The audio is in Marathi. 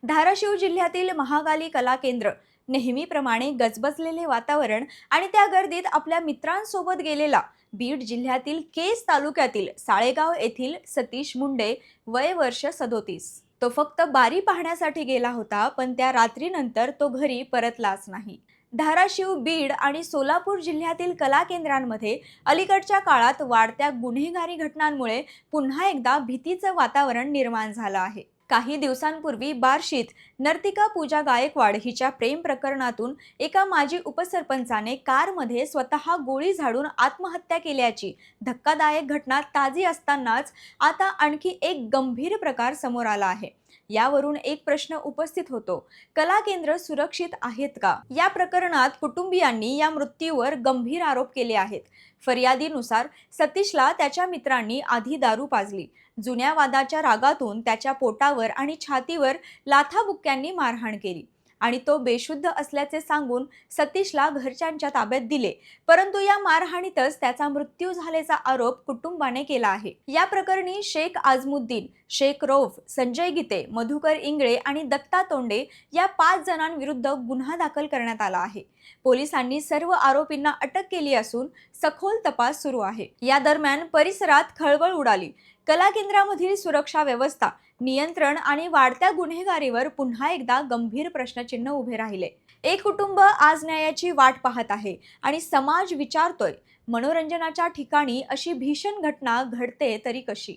धाराशिव जिल्ह्यातील महाकाली कला केंद्र नेहमीप्रमाणे गजबजलेले वातावरण आणि त्या गर्दीत आपल्या मित्रांसोबत गेलेला बीड जिल्ह्यातील केज तालुक्यातील साळेगाव येथील सतीश मुंडे, वय वर्ष 37. तो फक्त बारी पाहण्यासाठी गेला होता, पण त्या रात्रीनंतर तो घरी परतलाच नाही. धाराशिव, बीड आणि सोलापूर जिल्ह्यातील कला केंद्रांमध्ये अलीकडच्या काळात वाढत्या गुन्हेगारी घटनांमुळे पुन्हा एकदा भीतीचं वातावरण निर्माण झालं आहे. काही दिवसांपूर्वी बार्शीत नर्तिका पूजा गायकवाड हिच्या प्रेम प्रकरणातून एका माजी उपसरपंचाने कारमध्ये स्वतः गोळी झाडून आत्महत्या केल्याची धक्कादायक घटना ताजी असतानाच आता आणखी एक गंभीर प्रकार समोर आला आहे. यावरून एक प्रश्न उपस्थित होतो, कला केंद्र सुरक्षित आहेत का? या प्रकरणात कुटुंबियांनी या मृत्यूवर गंभीर आरोप केले आहेत. फरियादीनुसार सतीशला त्याच्या मित्रांनी आधी दारू पाजली. जुन्या वादाच्या रागातून त्याच्या पोटावर आणि छातीवर लाथाबुक्क्यांनी मारहाण केली आणि तो बेशुद्ध असल्याचे सांगून सतीशला घरच्यांच्या ताब्यात दिले. परंतु या मारहाणीतच त्याचा मृत्यू झाल्याचा आरोप कुटुंबाने केला आहे. या प्रकरणी शेख आझमुद्दीन, शेख रौफ, संजय गीते, मधुकर इंगळे आणि दत्ता तोंडे या 5 जणांविरुद्ध गुन्हा दाखल करण्यात आला आहे. पोलिसांनी सर्व आरोपींना अटक केली असून सखोल तपास सुरू आहे. या दरम्यान परिसरात खळबळ उडाली. कला केंद्रामधील सुरक्षा व्यवस्था, नियंत्रण आणि वाढत्या गुन्हेगारीवर पुन्हा एकदा गंभीर प्रश्नचिन्ह उभे राहिले. एक कुटुंब आज न्यायाची वाट पाहत आहे आणि समाज विचारतोय, मनोरंजनाच्या ठिकाणी अशी भीषण घटना घडते तरी कशी?